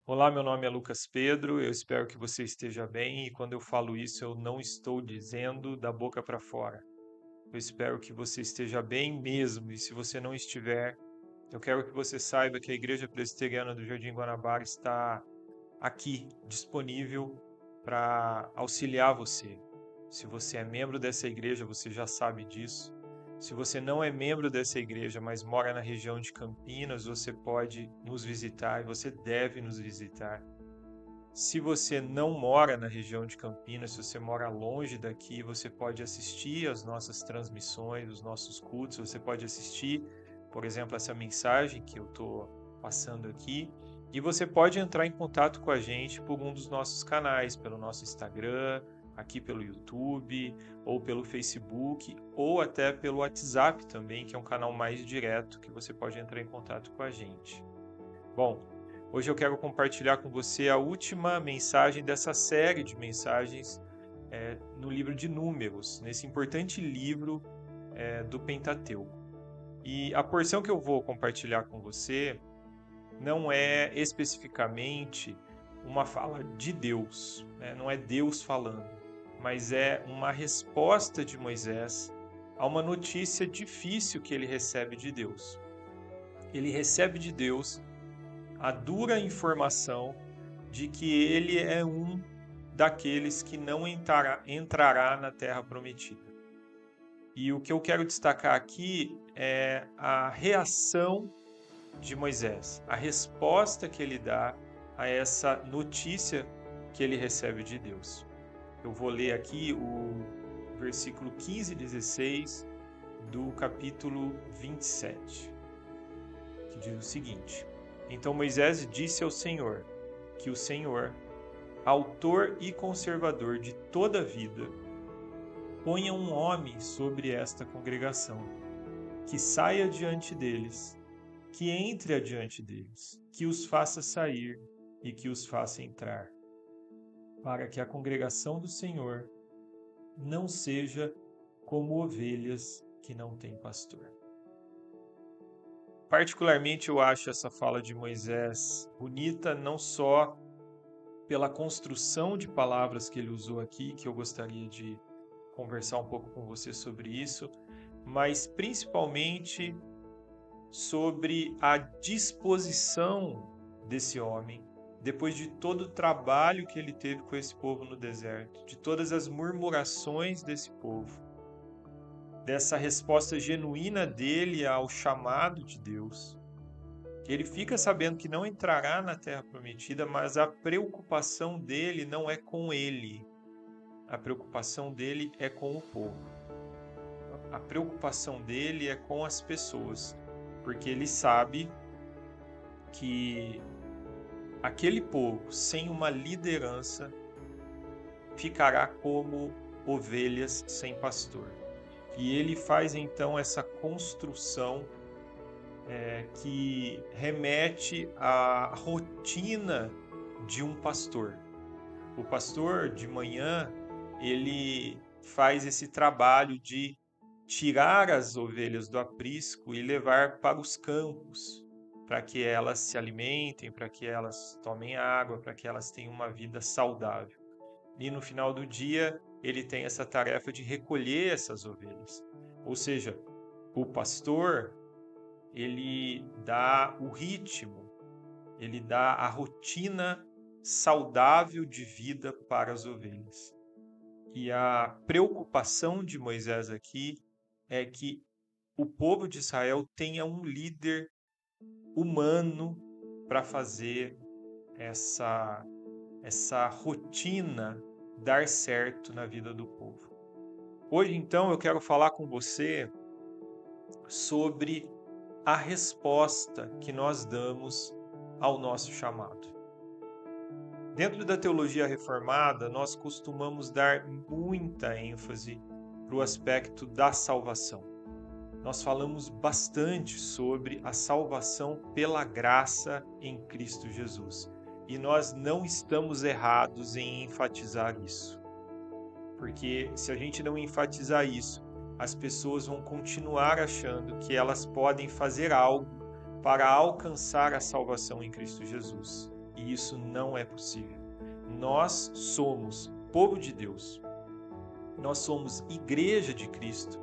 Olá, meu nome é Lucas Pedro, eu espero que você esteja bem e quando eu falo isso eu não estou dizendo da boca para fora. Eu espero que você esteja bem mesmo e se você não estiver, eu quero que você saiba que a Igreja Presbiteriana do Jardim Guanabara está aqui, disponível para auxiliar você. Se você é membro dessa igreja, você já sabe disso. Se você não é membro dessa igreja, mas mora na região de Campinas, você pode nos visitar e você deve nos visitar. Se você não mora na região de Campinas, se você mora longe daqui, você pode assistir às nossas transmissões, os nossos cultos, você pode assistir, por exemplo, essa mensagem que eu estou passando aqui, e você pode entrar em contato com a gente por um dos nossos canais, pelo nosso Instagram, aqui pelo YouTube, ou pelo Facebook, ou até pelo WhatsApp também, que é um canal mais direto que você pode entrar em contato com a gente. Bom, hoje eu quero compartilhar com você a última mensagem dessa série de mensagens no livro de Números, nesse importante livro do Pentateuco. E a porção que eu vou compartilhar com você não é especificamente uma fala de Deus, né? Não é Deus falando, mas é uma resposta de Moisés a uma notícia difícil que ele recebe de Deus. Ele recebe de Deus a dura informação de que ele é um daqueles que não entrará na terra prometida. E o que eu quero destacar aqui é a reação de Moisés, a resposta que ele dá a essa notícia que ele recebe de Deus. Eu vou ler aqui o versículo 15 e 16 do capítulo 27, que diz o seguinte: Então Moisés disse ao Senhor que o Senhor, autor e conservador de toda a vida, ponha um homem sobre esta congregação, que saia diante deles, que entre adiante deles, que os faça sair e que os faça entrar, para que a congregação do Senhor não seja como ovelhas que não têm pastor. Particularmente eu acho essa fala de Moisés bonita, não só pela construção de palavras que ele usou aqui, que eu gostaria de conversar um pouco com você sobre isso, mas principalmente sobre a disposição desse homem, depois de todo o trabalho que ele teve com esse povo no deserto, de todas as murmurações desse povo, dessa resposta genuína dele ao chamado de Deus. Ele fica sabendo que não entrará na terra prometida, mas a preocupação dele não é com ele. A preocupação dele é com o povo. A preocupação dele é com as pessoas, porque ele sabe que aquele povo, sem uma liderança, ficará como ovelhas sem pastor. E ele faz então essa construção que remete à rotina de um pastor. O pastor, de manhã, ele faz esse trabalho de tirar as ovelhas do aprisco e levar para os campos, para que elas se alimentem, para que elas tomem água, para que elas tenham uma vida saudável. E no final do dia, ele tem essa tarefa de recolher essas ovelhas. Ou seja, o pastor, ele dá o ritmo, ele dá a rotina saudável de vida para as ovelhas. E a preocupação de Moisés aqui é que o povo de Israel tenha um líder humano para fazer essa rotina dar certo na vida do povo. Hoje, então, eu quero falar com você sobre a resposta que nós damos ao nosso chamado. Dentro da teologia reformada, nós costumamos dar muita ênfase para o aspecto da salvação. Nós falamos bastante sobre a salvação pela graça em Cristo Jesus. E nós não estamos errados em enfatizar isso. Porque se a gente não enfatizar isso, as pessoas vão continuar achando que elas podem fazer algo para alcançar a salvação em Cristo Jesus. E isso não é possível. Nós somos povo de Deus. Nós somos igreja de Cristo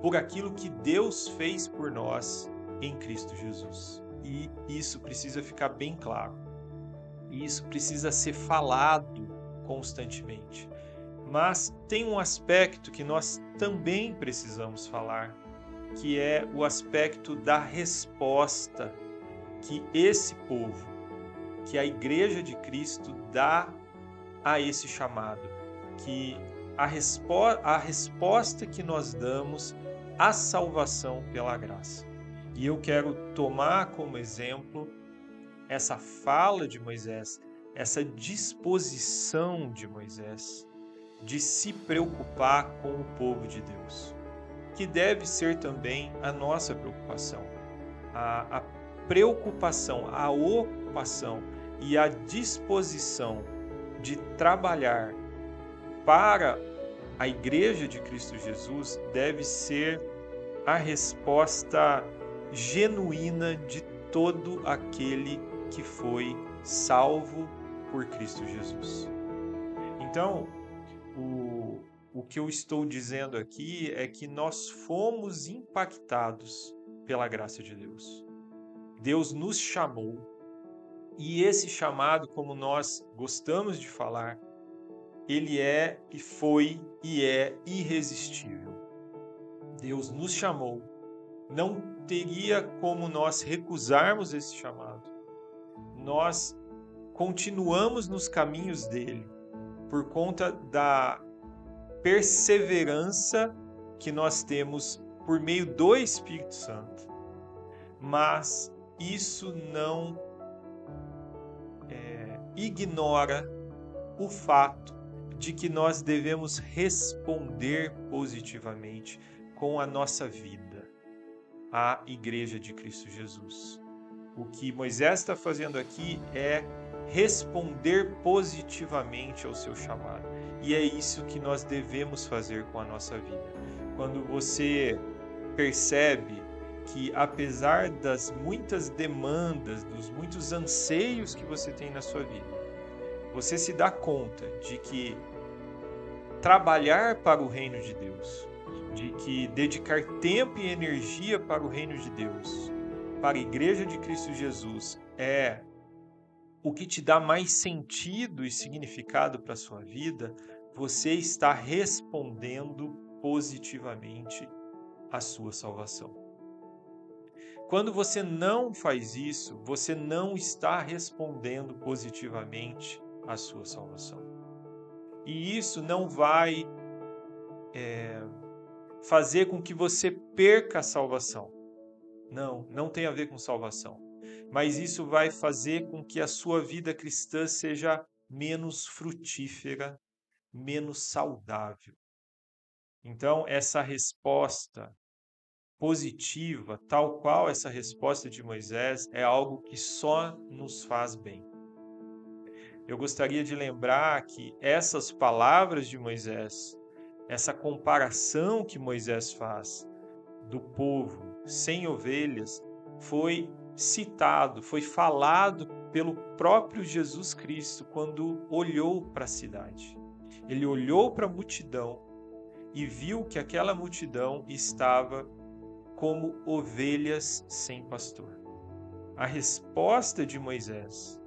por aquilo que Deus fez por nós em Cristo Jesus. E isso precisa ficar bem claro. E isso precisa ser falado constantemente. Mas tem um aspecto que nós também precisamos falar, que é o aspecto da resposta que esse povo, que a Igreja de Cristo dá a esse chamado, que a resposta que nós damos à salvação pela graça. E eu quero tomar como exemplo essa fala de Moisés, essa disposição de Moisés de se preocupar com o povo de Deus, que deve ser também a nossa preocupação. A preocupação, a ocupação e a disposição de trabalhar para a Igreja de Cristo Jesus deve ser a resposta genuína de todo aquele que foi salvo por Cristo Jesus. Então, o que eu estou dizendo aqui é que nós fomos impactados pela graça de Deus. Deus nos chamou, e esse chamado, como nós gostamos de falar, ele é e foi e é irresistível. Deus nos chamou, não teria como nós recusarmos esse chamado. Nós continuamos nos caminhos dele por conta da perseverança que nós temos por meio do Espírito Santo. Mas isso não ignora o fato de que nós devemos responder positivamente com a nossa vida à Igreja de Cristo Jesus. O que Moisés está fazendo aqui é responder positivamente ao seu chamado. E é isso que nós devemos fazer com a nossa vida. Quando você percebe que, apesar das muitas demandas, dos muitos anseios que você tem na sua vida, você se dá conta de que trabalhar para o reino de Deus, de que dedicar tempo e energia para o reino de Deus, para a Igreja de Cristo Jesus, é o que te dá mais sentido e significado para a sua vida, você está respondendo positivamente à sua salvação. Quando você não faz isso, você não está respondendo positivamente à sua salvação. E isso não vai fazer com que você perca a salvação. Não tem a ver com salvação. Mas isso vai fazer com que a sua vida cristã seja menos frutífera, menos saudável. Então, essa resposta positiva, tal qual essa resposta de Moisés, é algo que só nos faz bem. Eu gostaria de lembrar que essas palavras de Moisés, essa comparação que Moisés faz do povo sem ovelhas, foi citado, foi falado pelo próprio Jesus Cristo quando olhou para a cidade. Ele olhou para a multidão e viu que aquela multidão estava como ovelhas sem pastor. A resposta de Moisés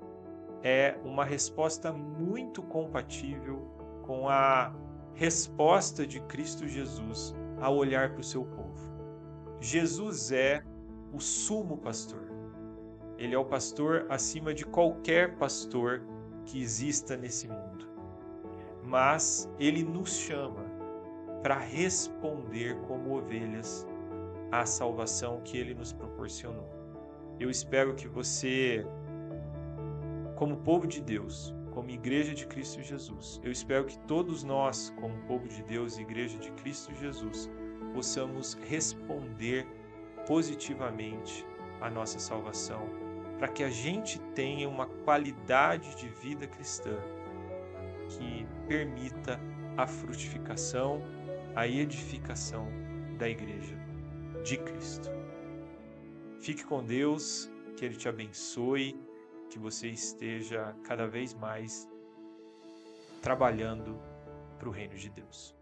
é uma resposta muito compatível com a resposta de Cristo Jesus ao olhar para o seu povo. Jesus é o sumo pastor. Ele é o pastor acima de qualquer pastor que exista nesse mundo. Mas ele nos chama para responder como ovelhas à salvação que ele nos proporcionou. Eu espero que você, como povo de Deus, como Igreja de Cristo Jesus, eu espero que todos nós, como povo de Deus, Igreja de Cristo Jesus, possamos responder positivamente à nossa salvação, para que a gente tenha uma qualidade de vida cristã que permita a frutificação, a edificação da Igreja de Cristo. Fique com Deus, que Ele te abençoe que você esteja cada vez mais trabalhando para o reino de Deus.